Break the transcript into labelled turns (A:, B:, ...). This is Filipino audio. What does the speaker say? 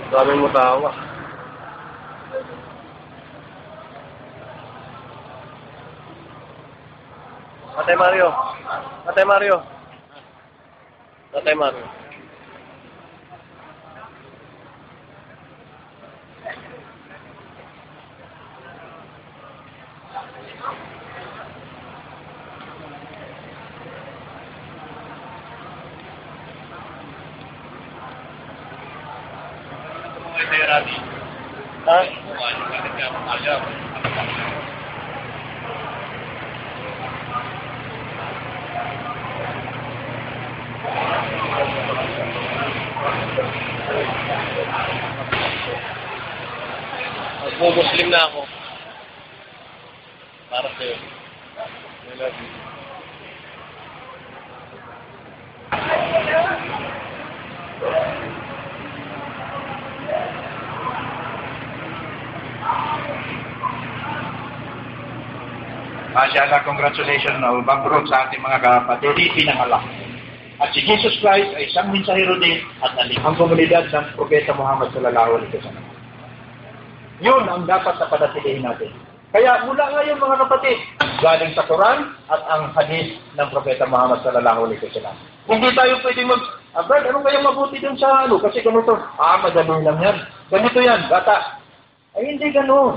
A: Daming mutawa. Tatay Mario. Tatay Mario. Tatay Mario. Ha? Magmo-Muslim na ako. Para sa'yo. I love you.
B: Masyala, congratulations na bangkrut sa ating mga kapatid, pinangalak. At si Jesus Christ ay isang mensahero din at ang komunidad ng Propeta Muhammad sallallahu alaihi wasallam. Yun ang dapat na panatilihin natin. Kaya mula ngayon mga kapatid, galing sa Quran at ang hadith ng Propeta Muhammad sallallahu alaihi wasallam. Hindi tayo pwedeng Brad, anong kayang mabuti dun sa kasi ganito? Madali lang yan. Ganito yan, bata. Ay hindi gano'n.